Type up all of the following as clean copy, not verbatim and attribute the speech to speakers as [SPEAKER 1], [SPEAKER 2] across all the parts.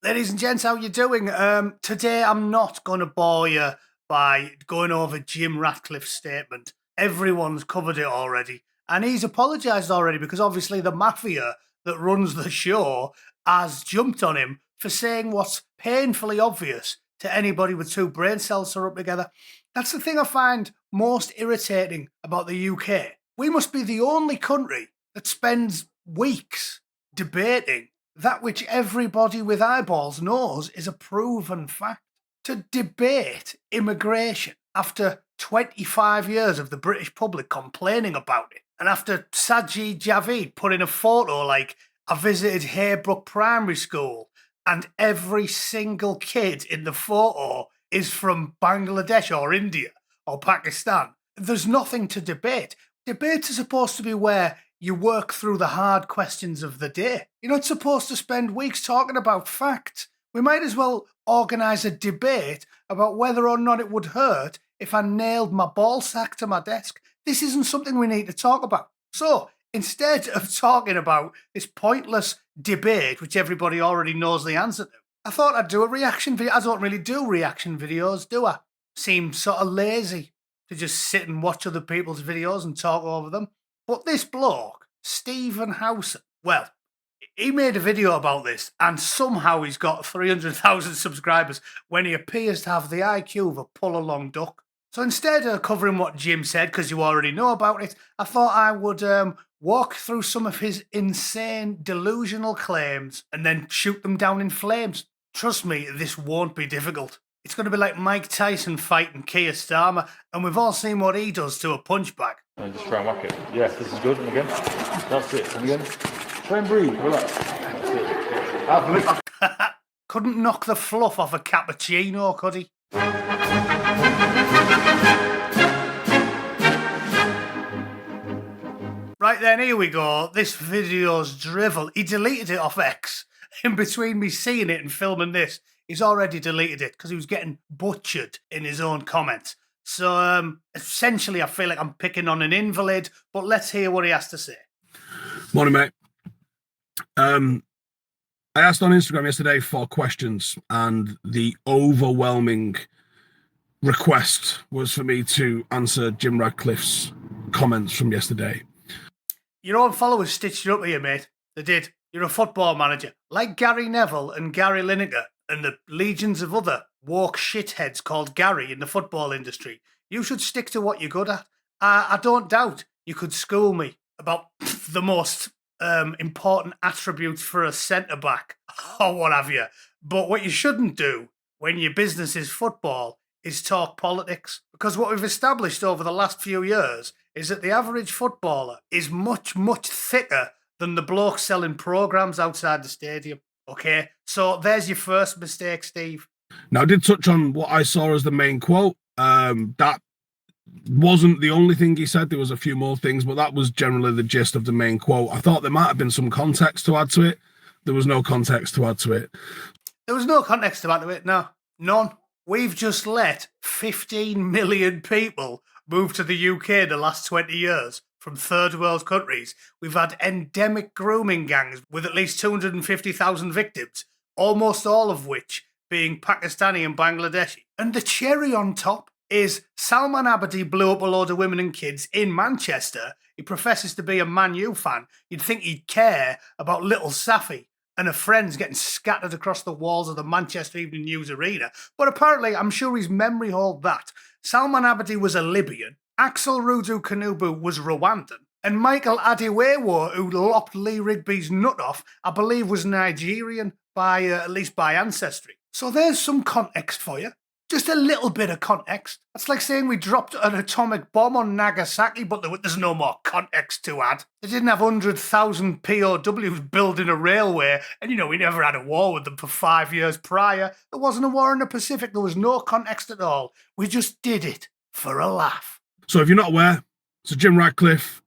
[SPEAKER 1] Ladies and gents, how you doing? Today I'm not going to bore you by going over Jim Ratcliffe's statement. Everyone's covered it already, and he's apologised already because obviously the mafia that runs the show has jumped on him for saying what's painfully obvious to anybody with two brain cells to rub together. That's the thing I find most irritating about the UK. We must be the only country that spends weeks debating that which everybody with eyeballs knows is a proven fact. To debate immigration after 25 years of the British public complaining about it, and after Sajid Javid put in a photo like, I visited Haybrook Primary School, and every single kid in the photo is from Bangladesh or India or Pakistan. There's nothing to debate. Debates are supposed to be where you work through the hard questions of the day. You're not supposed to spend weeks talking about facts. We might as well organise a debate about whether or not it would hurt if I nailed my ball sack to my desk. This isn't something we need to talk about. So, instead of talking about this pointless debate, which everybody already knows the answer to, I thought I'd do a reaction video. I don't really do reaction videos, do I? Seem sort of lazy to just sit and watch other people's videos and talk over them. But this bloke, Stephen Howson, well, he made a video about this and somehow he's got 300,000 subscribers when he appears to have the IQ of a pull-along duck. So instead of covering what Jim said, because you already know about it, I thought I would walk through some of his insane, delusional claims and then shoot them down in flames. Trust me, this won't be difficult. It's going to be like Mike Tyson fighting Keir Starmer, and we've all seen what he does to a punch bag.
[SPEAKER 2] And just try and whack it. Yes, this is good. And again. That's it. And again. Try and breathe. Relax. That's it.
[SPEAKER 1] Couldn't knock the fluff off a cappuccino, could he? Right then, here we go. This video's drivel. He deleted it off X. In between me seeing it and filming this, he's already deleted it because he was getting butchered in his own comments. So, essentially, I feel like I'm picking on an invalid, but let's hear what he has to say.
[SPEAKER 3] Morning, mate. I asked on Instagram yesterday for questions, and the overwhelming request was for me to answer Jim Ratcliffe's comments from yesterday.
[SPEAKER 1] Your own followers stitched you up here, mate. They did. You're a football manager, like Gary Neville and Gary Lineker and the legions of other woke shitheads called Gary in the football industry. You should stick to what you're good at. I don't doubt you could school me about the most important attributes for a centre-back or what have you. But what you shouldn't do when your business is football is talk politics. Because what we've established over the last few years is that the average footballer is much, much thicker than the bloke selling programmes outside the stadium. Okay, so there's your first mistake, Steve.
[SPEAKER 3] Now, I did touch on what I saw as the main quote. That wasn't the only thing he said. There was a few more things, but that was generally the gist of the main quote. I thought there might have been some context to add to it. There was no context to add to it.
[SPEAKER 1] There was no context to add to it, no. None. We've just let 15 million people move to the UK in the last 20 years. From third world countries. We've had endemic grooming gangs with at least 250,000 victims, almost all of which being Pakistani and Bangladeshi. And the cherry on top is Salman Abedi blew up a load of women and kids in Manchester. He professes to be a Man U fan. You'd think he'd care about little Safi and her friends getting scattered across the walls of the Manchester Evening News Arena. But apparently, I'm sure his memory hold that. Salman Abedi was a Libyan. Axel Rudu Kanubu was Rwandan, and Michael Adewewo, who lopped Lee Rigby's nut off, I believe was Nigerian, at least by ancestry. So there's some context for you. Just a little bit of context. That's like saying we dropped an atomic bomb on Nagasaki, but there's no more context to add. They didn't have 100,000 POWs building a railway, and we never had a war with them for 5 years prior. There wasn't a war in the Pacific. There was no context at all. We just did it for a laugh.
[SPEAKER 3] So if you're not aware, so Jim Ratcliffe,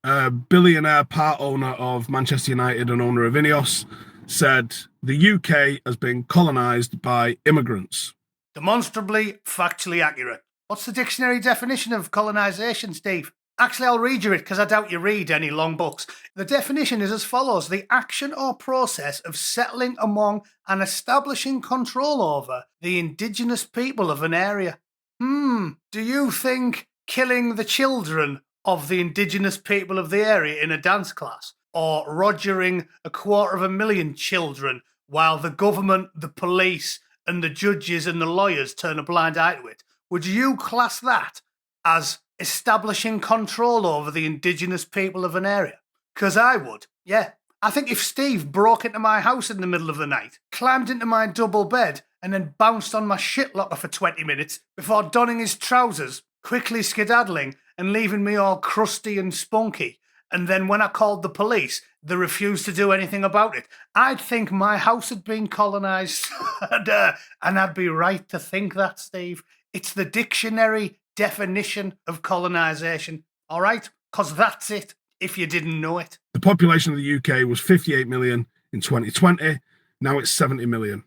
[SPEAKER 3] billionaire part owner of Manchester United and owner of Ineos, said the UK has been colonised by immigrants.
[SPEAKER 1] Demonstrably, factually accurate. What's the dictionary definition of colonisation, Steve? Actually, I'll read you it because I doubt you read any long books. The definition is as follows: the action or process of settling among and establishing control over the indigenous people of an area. Do you think killing the children of the indigenous people of the area in a dance class, or rogering 250,000 children while the government, the police, and the judges and the lawyers turn a blind eye to it, would you class that as establishing control over the indigenous people of an area? Because I would, yeah. I think if Steve broke into my house in the middle of the night, climbed into my double bed, and then bounced on my shit locker for 20 minutes before donning his trousers, quickly skedaddling and leaving me all crusty and spunky, and then when I called the police, they refused to do anything about it, I'd think my house had been colonised. And I'd be right to think that, Steve. It's the dictionary definition of colonisation, all right? Because that's it, if you didn't know it.
[SPEAKER 3] The population of the UK was 58 million in 2020. Now it's 70 million.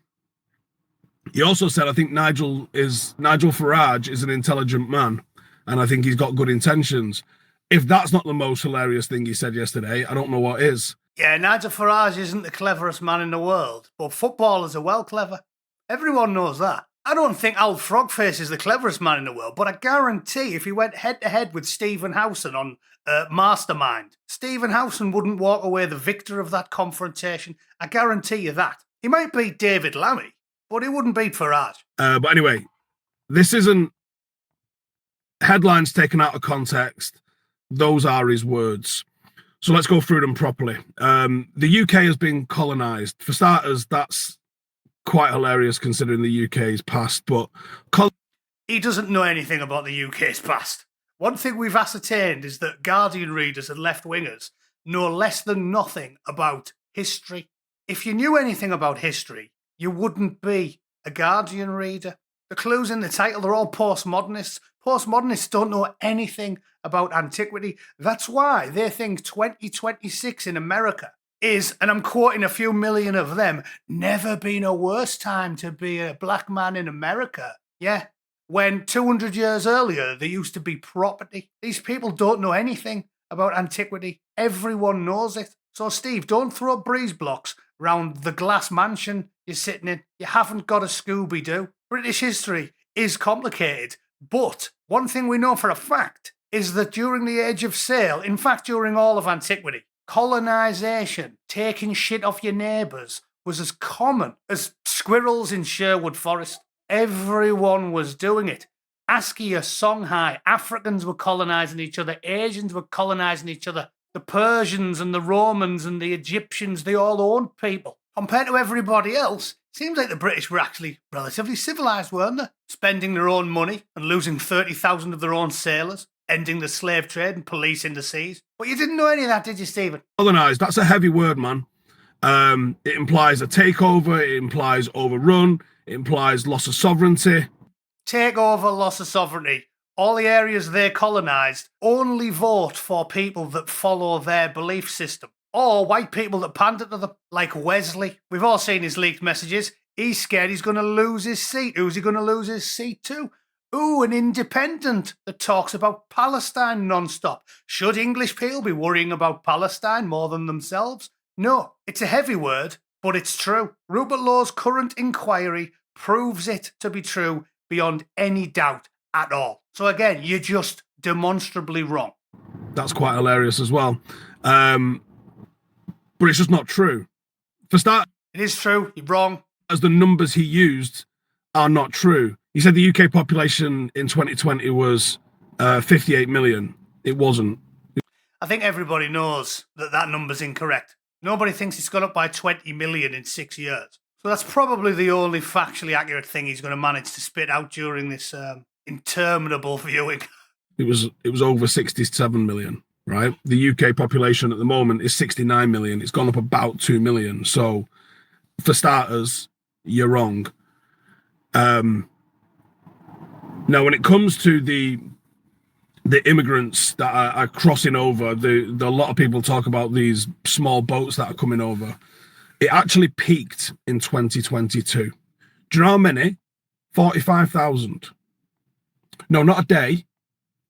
[SPEAKER 3] He also said, I think Nigel Farage is an intelligent man, and I think he's got good intentions. If that's not the most hilarious thing he said yesterday, I don't know what is.
[SPEAKER 1] Yeah, Nigel Farage isn't the cleverest man in the world, but footballers are well clever. Everyone knows that. I don't think Al Frogface is the cleverest man in the world, but I guarantee if he went head-to-head with Stephen Howson on Mastermind, Stephen Howson wouldn't walk away the victor of that confrontation. I guarantee you that. He might beat David Lammy, but he wouldn't beat Farage.
[SPEAKER 3] But anyway, this isn't headlines taken out of context. Those are his words. So let's go through them properly. The UK has been colonised. For starters, that's quite hilarious considering the UK's past, but
[SPEAKER 1] he doesn't know anything about the UK's past. One thing we've ascertained is that Guardian readers and left-wingers know less than nothing about history. If you knew anything about history, you wouldn't be a Guardian reader. The clues in the title, they're all postmodernists. Postmodernists don't know anything about antiquity. That's why they think 2026 in America is, and I'm quoting a few million of them, never been a worse time to be a black man in America. Yeah, when 200 years earlier, there used to be property. These people don't know anything about antiquity. Everyone knows it. So, Steve, don't throw breeze blocks round the glass mansion you're sitting in. You haven't got a Scooby-Doo. British history is complicated, but one thing we know for a fact is that during the Age of Sail, in fact, during all of antiquity, colonization, taking shit off your neighbours, was as common as squirrels in Sherwood Forest. Everyone was doing it. Askia, Songhai, Africans were colonizing each other, Asians were colonizing each other. The Persians and the Romans and the Egyptians, they all owned people. Compared to everybody else, seems like the British were actually relatively civilised, weren't they? Spending their own money and losing 30,000 of their own sailors, ending the slave trade and policing the seas. But you didn't know any of that, did you, Stephen?
[SPEAKER 3] Colonised, that's a heavy word, man. It implies a takeover, it implies overrun, it implies loss of sovereignty.
[SPEAKER 1] Takeover, loss of sovereignty. All the areas they colonised only vote for people that follow their belief system. Or white people that pander to them, like Wesley. We've all seen his leaked messages. He's scared he's going to lose his seat. Who's he going to lose his seat to? Ooh, an independent that talks about Palestine non-stop. Should English people be worrying about Palestine more than themselves? No, it's a heavy word, but it's true. Rupert Law's current inquiry proves it to be true beyond any doubt at all. So again, you're just demonstrably wrong.
[SPEAKER 3] That's quite hilarious as well. But it's just not true. For start,
[SPEAKER 1] it is true. You're wrong.
[SPEAKER 3] As the numbers he used are not true. He said the UK population in 2020 was 58 million. It wasn't.
[SPEAKER 1] I think everybody knows that that number's incorrect. Nobody thinks it's gone up by 20 million in 6 years. So that's probably the only factually accurate thing he's going to manage to spit out during this interminable viewing.
[SPEAKER 3] It was over 67 million, right? The UK population at the moment is 69 million. It's gone up about 2 million. So for starters, you're wrong. Now, when it comes to the immigrants that are crossing over, a lot of people talk about these small boats that are coming over. It actually peaked in 2022. Do you know how many? 45,000. No, not a day.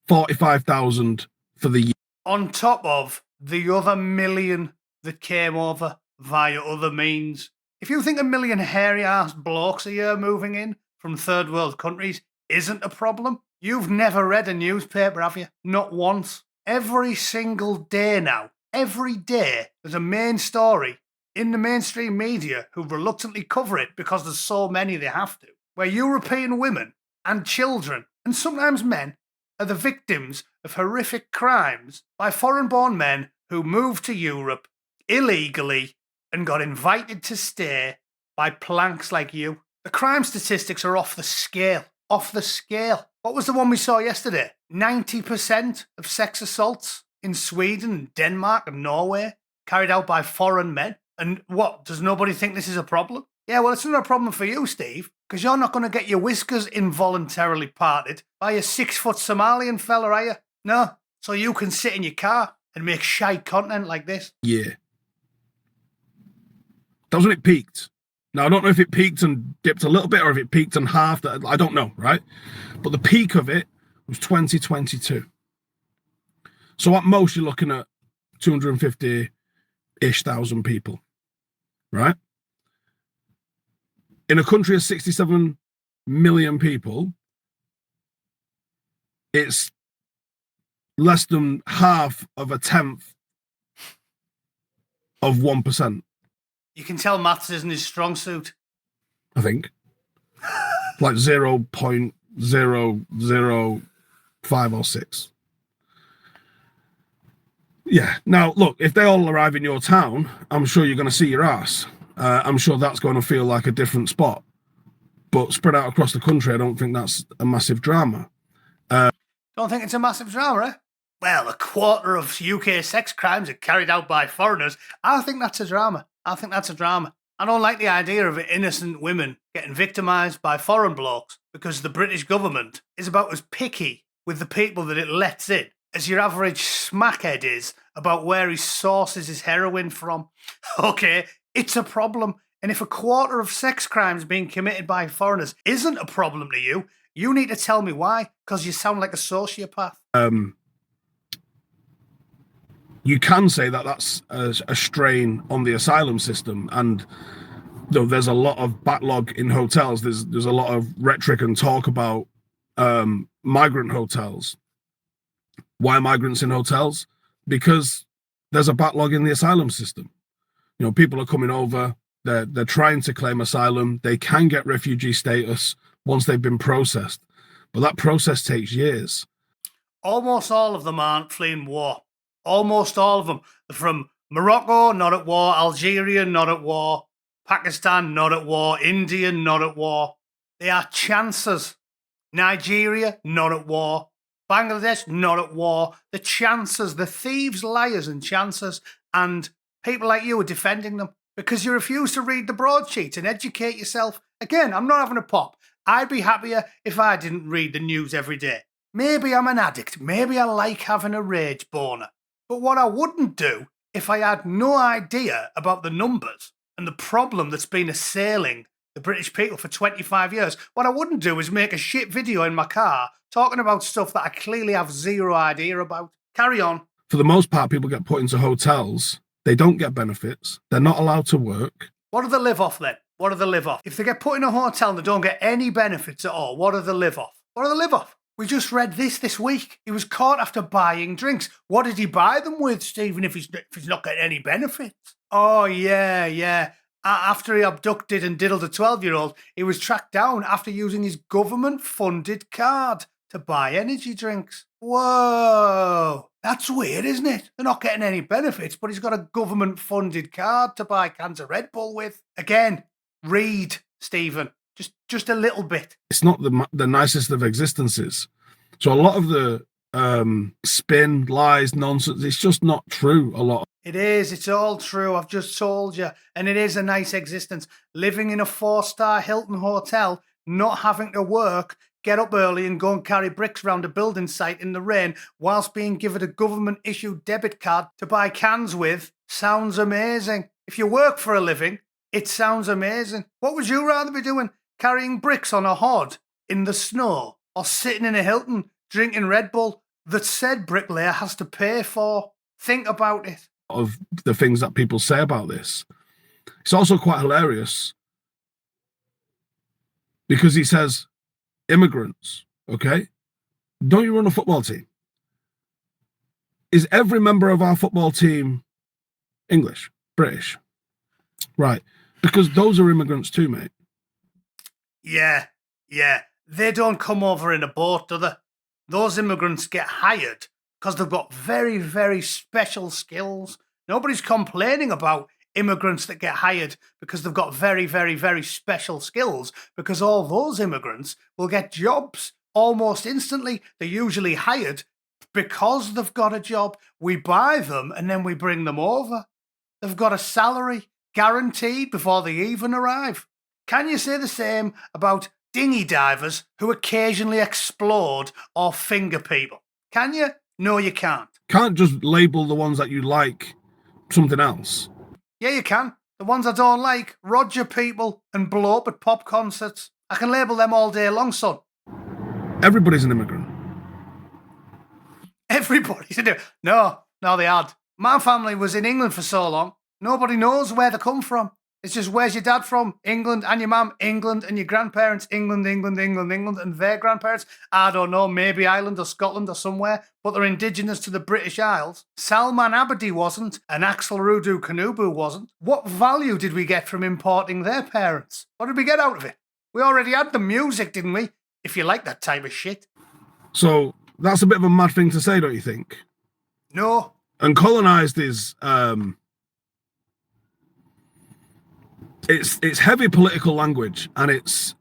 [SPEAKER 3] 45,000 for the year.
[SPEAKER 1] On top of the other million that came over via other means. If you think 1 million hairy-ass blokes a year moving in from third world countries isn't a problem, you've never read a newspaper, have you? Not once. Every single day now, every day, there's a main story in the mainstream media who reluctantly cover it because there's so many they have to, where European women and children, and sometimes men, are the victims of horrific crimes by foreign-born men who moved to Europe illegally and got invited to stay by planks like you. The crime statistics are off the scale. Off the scale. What was the one we saw yesterday? 90% of sex assaults in Sweden and Denmark and Norway carried out by foreign men. And what, does nobody think this is a problem? Yeah, well, it's not a problem for you, Steve, because you're not going to get your whiskers involuntarily parted by a 6-foot Somalian fella, are you? No. So you can sit in your car and make shite content like this.
[SPEAKER 3] Yeah. That was when it peaked. Now, I don't know if it peaked and dipped a little bit or if it peaked and halved. I don't know, right? But the peak of it was 2022. So at most, you're looking at 250-ish thousand people, right? In a country of 67 million people, it's less than half of a tenth of 1%.
[SPEAKER 1] You can tell maths isn't his strong suit.
[SPEAKER 3] I think. Like 0.0005 or 6. Yeah. Now, look, if they all arrive in your town, I'm sure you're going to see your ass. I'm sure that's going to feel like a different spot. But spread out across the country, I don't think that's a massive drama.
[SPEAKER 1] Don't think it's a massive drama, eh? Well, a quarter of UK sex crimes are carried out by foreigners. I think that's a drama. I don't like the idea of innocent women getting victimised by foreign blokes because the British government is about as picky with the people that it lets in as your average smackhead is about where he sources his heroin from. Okay, it's a problem. And if a quarter of sex crimes being committed by foreigners isn't a problem to you, you need to tell me why, because you sound like a sociopath.
[SPEAKER 3] You can say that that's a strain on the asylum system, and there's a lot of backlog in hotels. There's a lot of rhetoric and talk about migrant hotels. Why migrants in hotels? Because there's a backlog in the asylum system. You know, people are coming over. They're trying to claim asylum. They can get refugee status once they've been processed, but that process takes years.
[SPEAKER 1] Almost all of them aren't fleeing war. Almost all of them. They're from Morocco, not at war. Algeria, not at war. Pakistan, not at war. India, not at war. They are chancers. Nigeria, not at war. Bangladesh, not at war. The chancers, the thieves, liars and chancers, and people like you are defending them because you refuse to read the broadsheet and educate yourself. Again, I'm not having a pop. I'd be happier if I didn't read the news every day. Maybe I'm an addict. Maybe I like having a rage boner. But what I wouldn't do if I had no idea about the numbers and the problem that's been assailing the British people for 25 years, what I wouldn't do is make a shit video in my car talking about stuff that I clearly have zero idea about. Carry on.
[SPEAKER 3] For the most part, people get put into hotels. They don't get benefits. They're not allowed to work.
[SPEAKER 1] What do they live off then? What do they live off? If they get put in a hotel and they don't get any benefits at all, what do they live off? What do they live off? We just read this week. He was caught after buying drinks. What did he buy them with, Stephen, if he's not getting any benefits? Oh, yeah. After he abducted and diddled a 12-year-old, he was tracked down after using his government-funded card to buy energy drinks. Whoa. That's weird, isn't it? They're not getting any benefits, but he's got a government-funded card to buy cans of Red Bull with. Again, read, Stephen. Just a little bit.
[SPEAKER 3] It's not the nicest of existences. So a lot of the spin, lies, nonsense, it's just not true a lot.
[SPEAKER 1] It is. It's all true. I've just told you. And it is a nice existence. Living in a 4-star Hilton hotel, not having to work, get up early and go and carry bricks around a building site in the rain whilst being given a government-issued debit card to buy cans with sounds amazing. If you work for a living, it sounds amazing. What would you rather be doing? Carrying bricks on a hod in the snow or sitting in a Hilton drinking Red Bull that said bricklayer has to pay for. Think about it.
[SPEAKER 3] Of the things that people say about this. It's also quite hilarious because he says, immigrants, okay? Don't you run a football team? Is every member of our football team English, British? Right. Because those are immigrants too, mate.
[SPEAKER 1] Yeah. They don't come over in a boat, do they? Those immigrants get hired because they've got very, very special skills. Nobody's complaining about immigrants that get hired because they've got very, very, very special skills, because all those immigrants will get jobs almost instantly. They're usually hired because they've got a job. We buy them and then we bring them over. They've got a salary guaranteed before they even arrive. Can you say the same about dinghy divers who occasionally explode or finger people? Can you? No, you can't.
[SPEAKER 3] Can't just label the ones that you like something else.
[SPEAKER 1] Yeah, you can. The ones I don't like, Roger people and blow up at pop concerts. I can label them all day long, son.
[SPEAKER 3] Everybody's an immigrant.
[SPEAKER 1] Everybody's an immigrant. No, they had. My family was in England for so long, nobody knows where they come from. It's just, where's your dad from? England. And your mum? England. And your grandparents? England, and their grandparents? I don't know, maybe Ireland or Scotland or somewhere, but they're indigenous to the British Isles. Salman Abedi wasn't, and Axel Rudu Kanubu wasn't. What value did we get from importing their parents? What did we get out of it? We already had the music, didn't we? If you like that type of shit.
[SPEAKER 3] So that's a bit of a mad thing to say, don't you think?
[SPEAKER 1] No.
[SPEAKER 3] And colonised is... It's heavy political language, and it's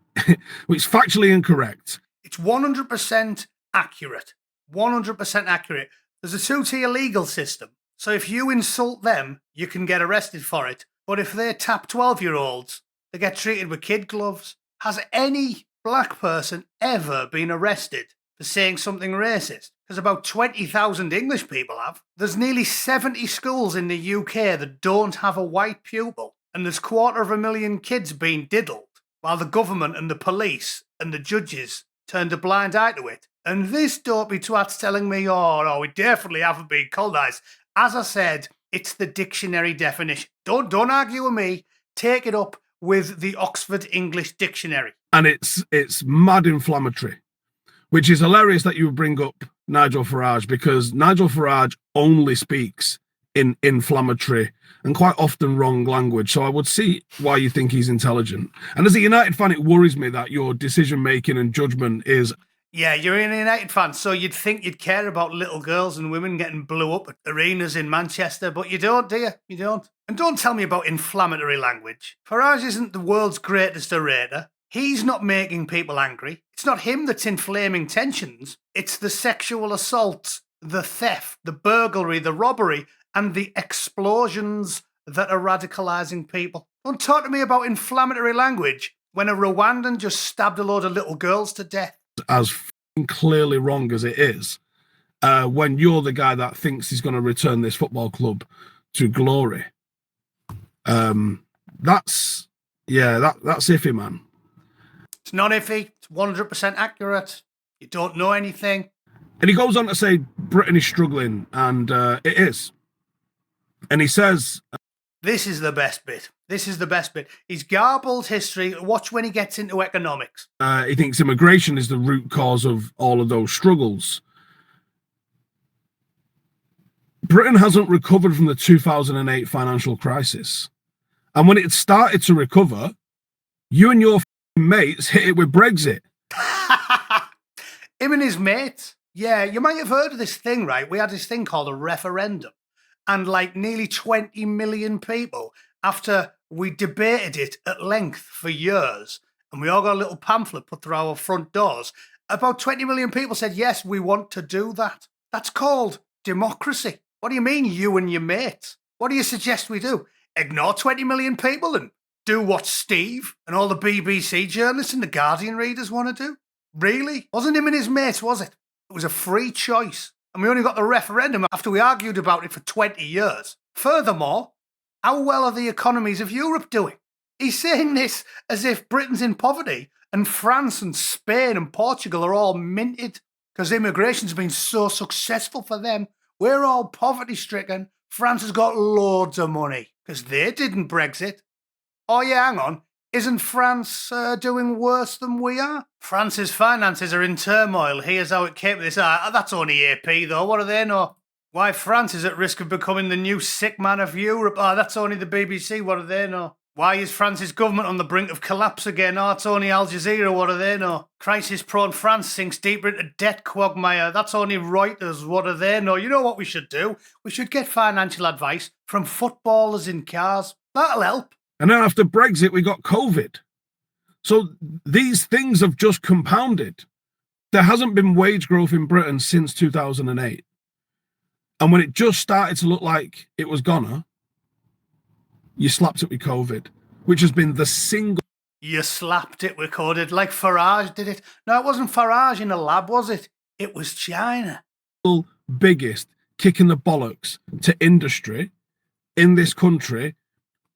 [SPEAKER 3] factually incorrect.
[SPEAKER 1] It's 100% accurate. 100% accurate. There's a two-tier legal system. So if you insult them, you can get arrested for it. But if they tap 12-year-olds, they get treated with kid gloves. Has any black person ever been arrested for saying something racist? Because about 20,000 English people have. There's nearly 70 schools in the UK that don't have a white pupil. And there's 250,000 kids being diddled, while the government and the police and the judges turned a blind eye to it. And this dopey twat's telling me, oh, no, we definitely haven't been colonised. As I said, it's the dictionary definition. Don't argue with me. Take it up with the Oxford English Dictionary.
[SPEAKER 3] And it's mad inflammatory, which is hilarious that you would bring up Nigel Farage, because Nigel Farage only speaks in inflammatory and quite often wrong language. So I would see why you think he's intelligent. And as a United fan, it worries me that your decision-making and judgment is...
[SPEAKER 1] Yeah, you're a United fan, so you'd think you'd care about little girls and women getting blew up at arenas in Manchester, but you don't, do you? You don't. And don't tell me about inflammatory language. Farage isn't the world's greatest orator. He's not making people angry. It's not him that's inflaming tensions. It's the sexual assaults, the theft, the burglary, the robbery, and the explosions that are radicalising people. Don't talk to me about inflammatory language when a Rwandan just stabbed a load of little girls to death.
[SPEAKER 3] As clearly wrong as it is, when you're the guy that thinks he's going to return this football club to glory. That's iffy, man.
[SPEAKER 1] It's not iffy. It's 100% accurate. You don't know anything.
[SPEAKER 3] And he goes on to say Britain is struggling, and it is. And he says...
[SPEAKER 1] This is the best bit. He's garbled history. Watch when he gets into economics.
[SPEAKER 3] He thinks immigration is the root cause of all of those struggles. Britain hasn't recovered from the 2008 financial crisis. And when it started to recover, you and your mates hit it with Brexit.
[SPEAKER 1] Him and his mates. Yeah, you might have heard of this thing, right? We had this thing called a referendum. And like nearly 20 million people, after we debated it at length for years, and we all got a little pamphlet put through our front doors, about 20 million people said, yes, we want to do that. That's called democracy. What do you mean, you and your mates? What do you suggest we do? Ignore 20 million people and do what Steve and all the BBC journalists and the Guardian readers want to do? Really? Wasn't him and his mates, was it? It was a free choice. And we only got the referendum after we argued about it for 20 years. Furthermore, how well are the economies of Europe doing? He's saying this as if Britain's in poverty and France and Spain and Portugal are all minted because immigration's been so successful for them. We're all poverty-stricken. France has got loads of money because they didn't Brexit. Oh, yeah, hang on. Isn't France doing worse than we are? France's finances are in turmoil. Here's how it came to this. That's only AP, though. What do they know? Why France is at risk of becoming the new sick man of Europe. That's only the BBC. What do they know? Why is France's government on the brink of collapse again? It's only Al Jazeera. What do they know? Crisis-prone France sinks deeper into debt quagmire. That's only Reuters. What do they know? You know what we should do? We should get financial advice from footballers in cars. That'll help.
[SPEAKER 3] And then after Brexit, we got COVID. So these things have just compounded. There hasn't been wage growth in Britain since 2008. And when it just started to look like it was gonna, you slapped it with COVID, which has been the single...
[SPEAKER 1] You slapped it with COVID, like Farage did it. No, it wasn't Farage in a lab, was it? It was China.
[SPEAKER 3] Biggest kick in the bollocks to industry in this country.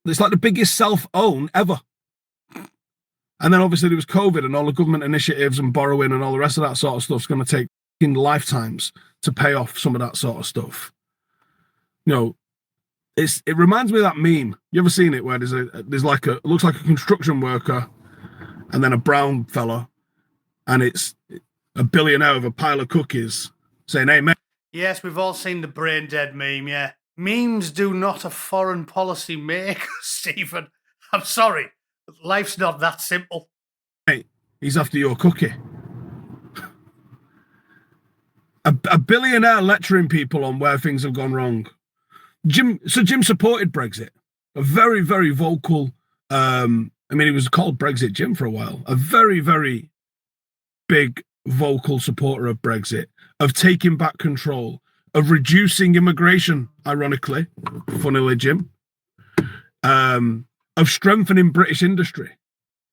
[SPEAKER 3] It's like the biggest self-own ever. And then obviously there was COVID and all the government initiatives and borrowing and all the rest of that sort of stuff's going to take in lifetimes to pay off some of that sort of stuff. You know, it reminds me of that meme. You ever seen it where there's like it looks like a construction worker and then a brown fella and it's a billionaire with a pile of cookies saying, "Hey, mate."
[SPEAKER 1] Yes, we've all seen the brain dead meme, yeah. Memes do not a foreign policy make, Stephen. I'm sorry. Life's not that simple.
[SPEAKER 3] Hey, he's after your cookie. A billionaire lecturing people on where things have gone wrong. Jim supported Brexit. A very, very vocal, he was called Brexit Jim for a while. A very, very big vocal supporter of Brexit, of taking back control, of reducing immigration, ironically, funnily, Jim, of strengthening British industry.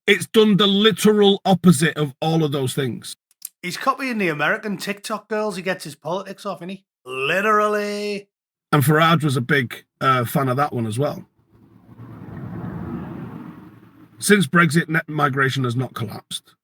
[SPEAKER 3] It's done the literal opposite of all of those things.
[SPEAKER 1] He's copying the American TikTok girls he gets his politics off, isn't he? Literally.
[SPEAKER 3] And Farage was a big fan of that one as well. Since Brexit, net migration has not collapsed.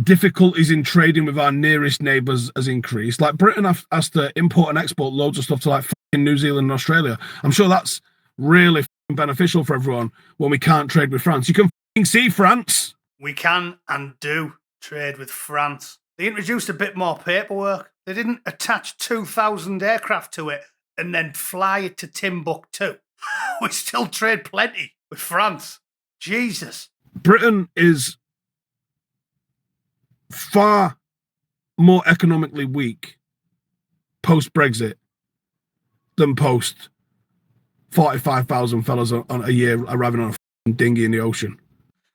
[SPEAKER 3] Difficulties in trading with our nearest neighbours has increased. Like Britain has to import and export loads of stuff to like fucking New Zealand and Australia. I'm sure that's really beneficial for everyone when we can't trade with France. You can see France.
[SPEAKER 1] We can and do trade with France. They introduced a bit more paperwork. They didn't attach 2,000 aircraft to it and then fly it to Timbuktu. We still trade plenty with France. Jesus.
[SPEAKER 3] Britain is far more economically weak post-Brexit than post 45,000 fellas on a year arriving on a dinghy in the ocean.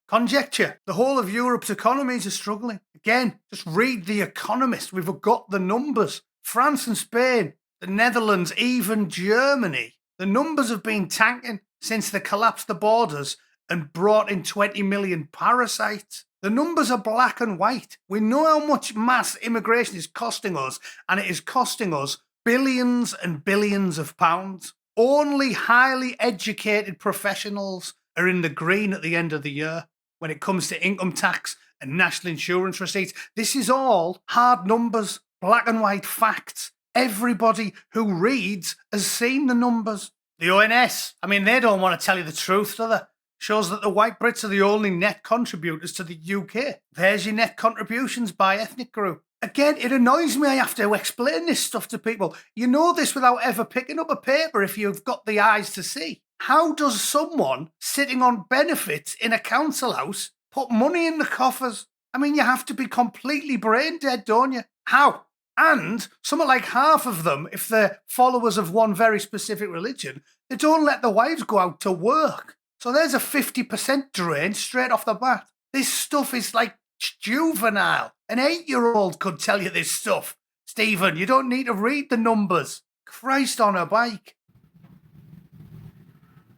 [SPEAKER 1] Conjecture. The whole of Europe's economies are struggling. Again, just read The Economist. We've got the numbers. France and Spain, the Netherlands, even Germany. The numbers have been tanking since they collapsed the borders and brought in 20 million parasites. The numbers are black and white. We know how much mass immigration is costing us, and it is costing us billions and billions of pounds. Only highly educated professionals are in the green at the end of the year when it comes to income tax and national insurance receipts. This is all hard numbers, black and white facts. Everybody who reads has seen the numbers. The ONS, they don't want to tell you the truth, do they? Shows that the white Brits are the only net contributors to the UK. There's your net contributions by ethnic group. Again, it annoys me I have to explain this stuff to people. You know this without ever picking up a paper if you've got the eyes to see. How does someone sitting on benefits in a council house put money in the coffers? You have to be completely brain dead, don't you? How? And something like half of them, if they're followers of one very specific religion, they don't let the wives go out to work. So there's a 50% drain straight off the bat. This stuff is like juvenile. An 8-year-old could tell you this stuff. Stephen, you don't need to read the numbers. Christ on a bike.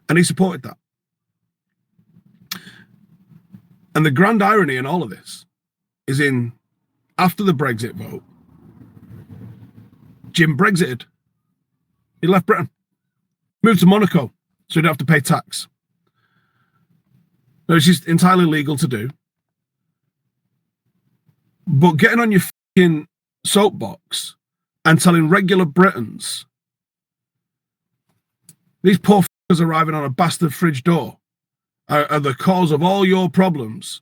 [SPEAKER 3] And he supported that. And the grand irony in all of this is after the Brexit vote, Jim Brexited. He left Britain. Moved to Monaco so he'd have to pay tax. Which is entirely legal to do. But getting on your fucking soapbox and telling regular Britons these poor fuckers arriving on a bastard fridge door are the cause of all your problems,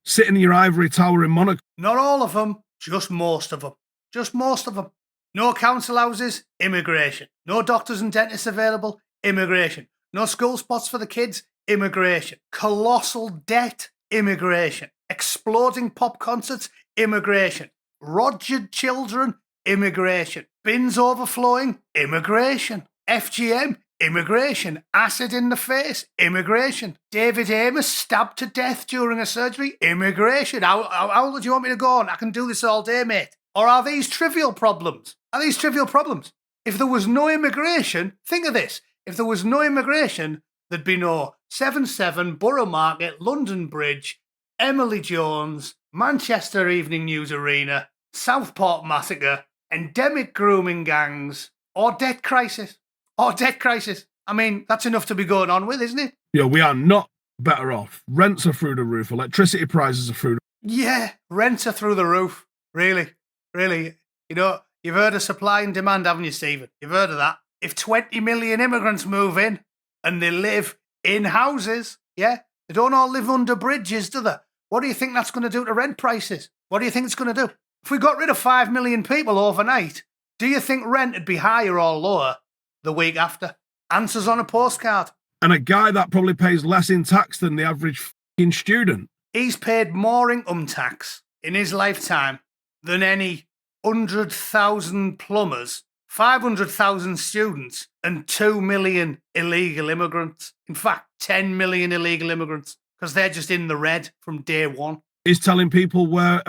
[SPEAKER 3] sitting in your ivory tower in Monaco.
[SPEAKER 1] Not all of them, just most of them. Just most of them. No council houses, immigration. No doctors and dentists available, immigration. No school spots for the kids, immigration. Colossal debt, immigration. Exploding pop concerts, immigration. Rogered children, immigration. Bins overflowing, immigration. FGM, immigration. Acid in the face, immigration. David Amos stabbed to death during a surgery, immigration. How do you want me to go on? I can do this all day, mate. Or are these trivial problems? Are these trivial problems? If there was no immigration, think of this. If there was no immigration, there'd be no 7-7, Borough Market, London Bridge, Emily Jones, Manchester Evening News Arena, Southport Massacre, endemic grooming gangs, or debt crisis. Or debt crisis. I mean, that's enough to be going on with, isn't it?
[SPEAKER 3] Yeah, we are not better off. Rents are through the roof. Electricity prices are through the roof.
[SPEAKER 1] Yeah, rents are through the roof. Really, really. You know, you've heard of supply and demand, haven't you, Stephen? You've heard of that. If 20 million immigrants move in and they live in houses, yeah, they don't all live under bridges, do they? What do you think that's going to do to rent prices? What do you think it's going to do? If we got rid of 5 million people overnight, do you think rent would be higher or lower the week after? Answers on a postcard.
[SPEAKER 3] And a guy that probably pays less in tax than the average fucking student.
[SPEAKER 1] He's paid more income tax in his lifetime than any 100,000 plumbers, 500,000 students, and 2 million illegal immigrants. In fact, 10 million illegal immigrants, because they're just in the red from day one.
[SPEAKER 3] He's telling people where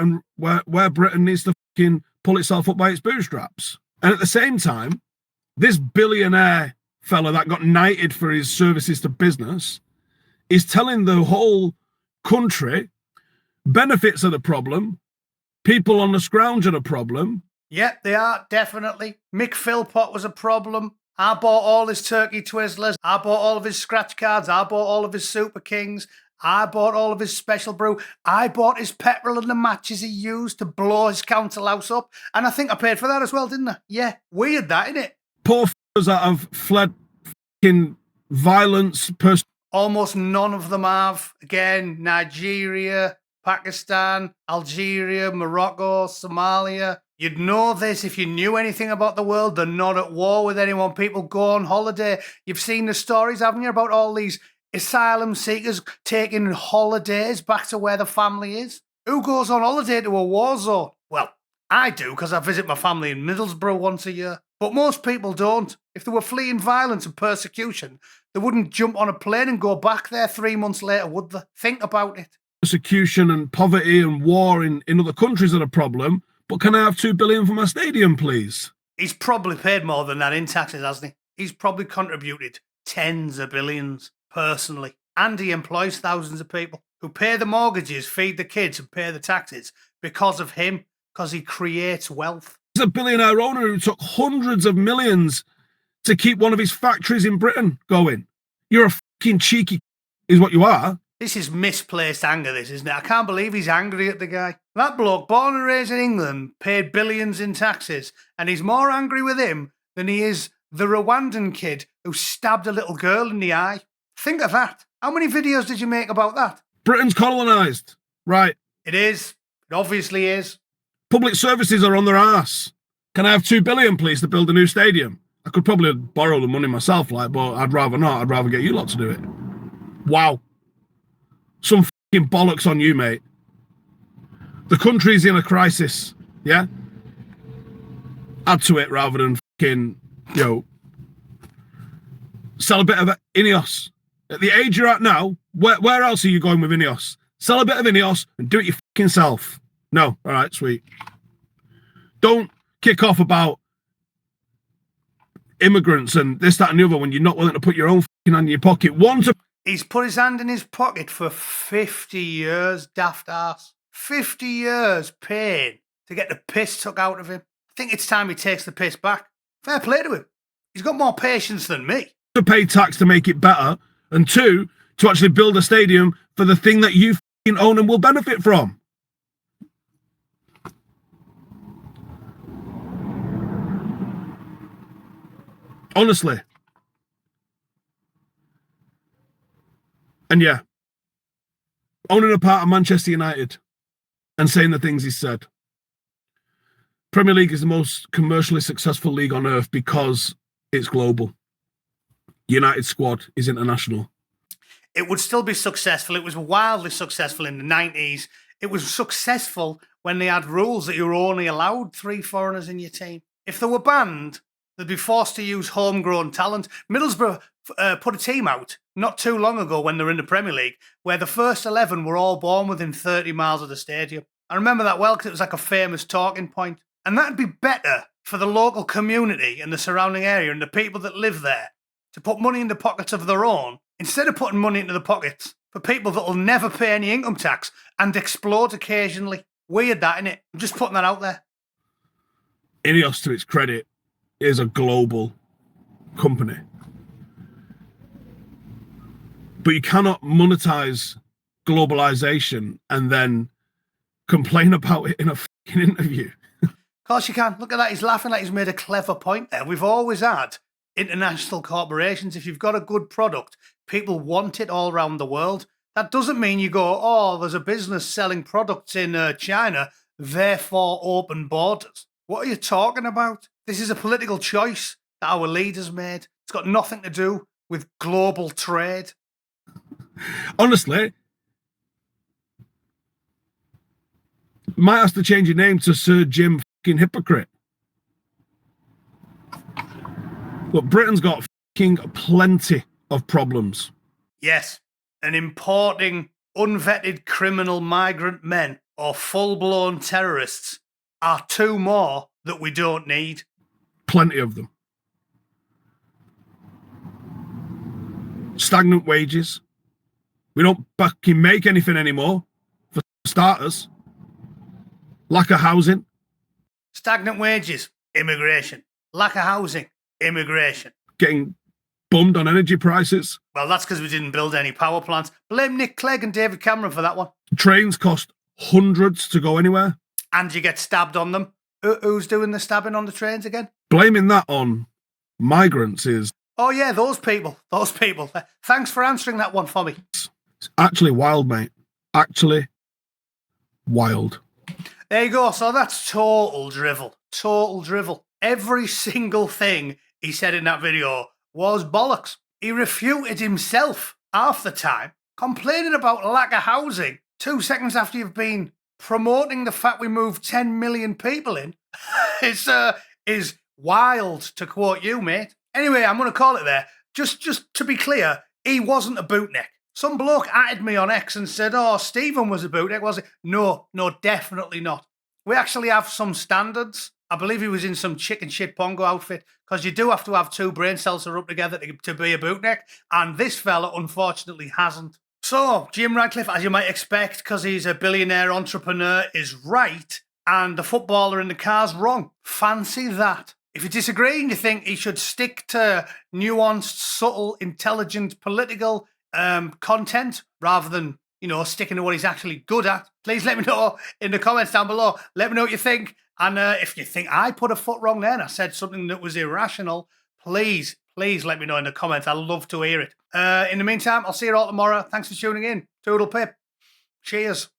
[SPEAKER 3] Britain needs to fucking pull itself up by its bootstraps. And at the same time, this billionaire fella that got knighted for his services to business is telling the whole country benefits are the problem, people on the scrounge are the problem.
[SPEAKER 1] Yep, they are, definitely. Mick Philpott was a problem. I bought all his turkey twizzlers. I bought all of his scratch cards. I bought all of his Super Kings. I bought all of his special brew. I bought his petrol and the matches he used to blow his council house up. And I think I paid for that as well, didn't I? Yeah, weird that, isn't it?
[SPEAKER 3] Poor f***ers that have fled fucking violence.
[SPEAKER 1] Almost none of them have. Again, Nigeria, Pakistan, Algeria, Morocco, Somalia. You'd know this if you knew anything about the world. They're not at war with anyone. People go on holiday. You've seen the stories, haven't you, about all these asylum seekers taking holidays back to where the family is? Who goes on holiday to a war zone? Well, I do, because I visit my family in Middlesbrough once a year. But most people don't. If they were fleeing violence and persecution, they wouldn't jump on a plane and go back there 3 months later, would they? Think about it.
[SPEAKER 3] Persecution and poverty and war in other countries are a problem. But can I have $2 billion for my stadium, please?
[SPEAKER 1] He's probably paid more than that in taxes, hasn't he? He's probably contributed tens of billions personally. And he employs thousands of people who pay the mortgages, feed the kids, and pay the taxes because of him, because he creates wealth.
[SPEAKER 3] He's a billionaire owner who took hundreds of millions to keep one of his factories in Britain going. You're a fucking cheeky is what you are.
[SPEAKER 1] This is misplaced anger, this, isn't it? I can't believe he's angry at the guy. That bloke, born and raised in England, paid billions in taxes, and he's more angry with him than he is the Rwandan kid who stabbed a little girl in the eye. Think of that. How many videos did you make about that?
[SPEAKER 3] Britain's colonised. Right.
[SPEAKER 1] It is. It obviously is.
[SPEAKER 3] Public services are on their arse. Can I have $2 billion, please, to build a new stadium? I could probably borrow the money myself, but I'd rather not. I'd rather get you lot to do it. Wow. Some fucking bollocks on you, mate. The country's in a crisis, yeah? Add to it rather than fucking, sell a bit of Ineos. At the age you're at now, where else are you going with Ineos? Sell a bit of Ineos and do it your fucking self. No, all right, sweet. Don't kick off about immigrants and this, that, and the other when you're not willing to put your own fucking hand in your pocket.
[SPEAKER 1] He's put his hand in his pocket for 50 years, daft ass. 50 years paying to get the piss took out of him. I think it's time he takes the piss back. Fair play to him. He's got more patience than me.
[SPEAKER 3] To pay tax to make it better, and 2, to actually build a stadium for the thing that you fucking own and will benefit from. Honestly. And yeah, owning a part of Manchester United and saying the things he said. Premier League is the most commercially successful league on earth because it's global. United squad is international.
[SPEAKER 1] It would still be successful. It was wildly successful in the 90s. It was successful when they had rules that you were only allowed 3 foreigners in your team. If they were banned, they'd be forced to use homegrown talent. Middlesbrough put a team out not too long ago when they were in the Premier League where the first 11 were all born within 30 miles of the stadium. I remember that well because it was like a famous talking point. And that'd be better for the local community and the surrounding area and the people that live there to put money in the pockets of their own instead of putting money into the pockets for people that will never pay any income tax and explode occasionally. Weird that, innit? I'm just putting that out there.
[SPEAKER 3] Ineos, to its credit, is a global company. But you cannot monetize globalization and then complain about it in a fucking interview.
[SPEAKER 1] Of course you can. Look at that. He's laughing like he's made a clever point there. We've always had international corporations. If you've got a good product, people want it all around the world. That doesn't mean you go, oh, there's a business selling products in China, therefore open borders. What are you talking about? This is a political choice that our leaders made. It's got nothing to do with global trade.
[SPEAKER 3] Honestly, might have to change your name to Sir Jim fucking Hypocrite. Look, Britain's got fucking plenty of problems.
[SPEAKER 1] Yes, and importing unvetted criminal migrant men or full-blown terrorists are 2 more that we don't need.
[SPEAKER 3] Plenty of them. Stagnant wages. We don't fucking make anything anymore, for starters. Lack of housing.
[SPEAKER 1] Stagnant wages, immigration. Lack of housing, immigration.
[SPEAKER 3] Getting bummed on energy prices.
[SPEAKER 1] Well, that's because we didn't build any power plants. Blame Nick Clegg and David Cameron for that one.
[SPEAKER 3] Trains cost hundreds to go anywhere.
[SPEAKER 1] And you get stabbed on them. Who's doing the stabbing on the trains again?
[SPEAKER 3] Blaming that on migrants is...
[SPEAKER 1] Oh, yeah, those people. Those people. Thanks for answering that one for me.
[SPEAKER 3] It's actually wild, mate. Actually wild.
[SPEAKER 1] There you go. So that's total drivel. Total drivel. Every single thing he said in that video was bollocks. He refuted himself half the time, complaining about lack of housing 2 seconds after you've been promoting the fact we moved 10 million people in. is wild, to quote you, mate. Anyway, I'm going to call it there. Just to be clear, he wasn't a bootneck. Some bloke added me on X and said, oh, Stephen was a bootneck, was it? No, definitely not. We actually have some standards. I believe he was in some chicken shit pongo outfit because you do have to have 2 brain cells that are up together to be a bootneck. And this fella, unfortunately, hasn't. So, Jim Ratcliffe, as you might expect, because he's a billionaire entrepreneur, is right. And the footballer in the car's wrong. Fancy that. If you disagree and you think he should stick to nuanced, subtle, intelligent, political content rather than, sticking to what he's actually good at, please let me know in the comments down below. Let me know what you think. And if you think I put a foot wrong there and I said something that was irrational, please let me know in the comments. I'd love to hear it. In the meantime, I'll see you all tomorrow. Thanks for tuning in. Toodle pip. Cheers.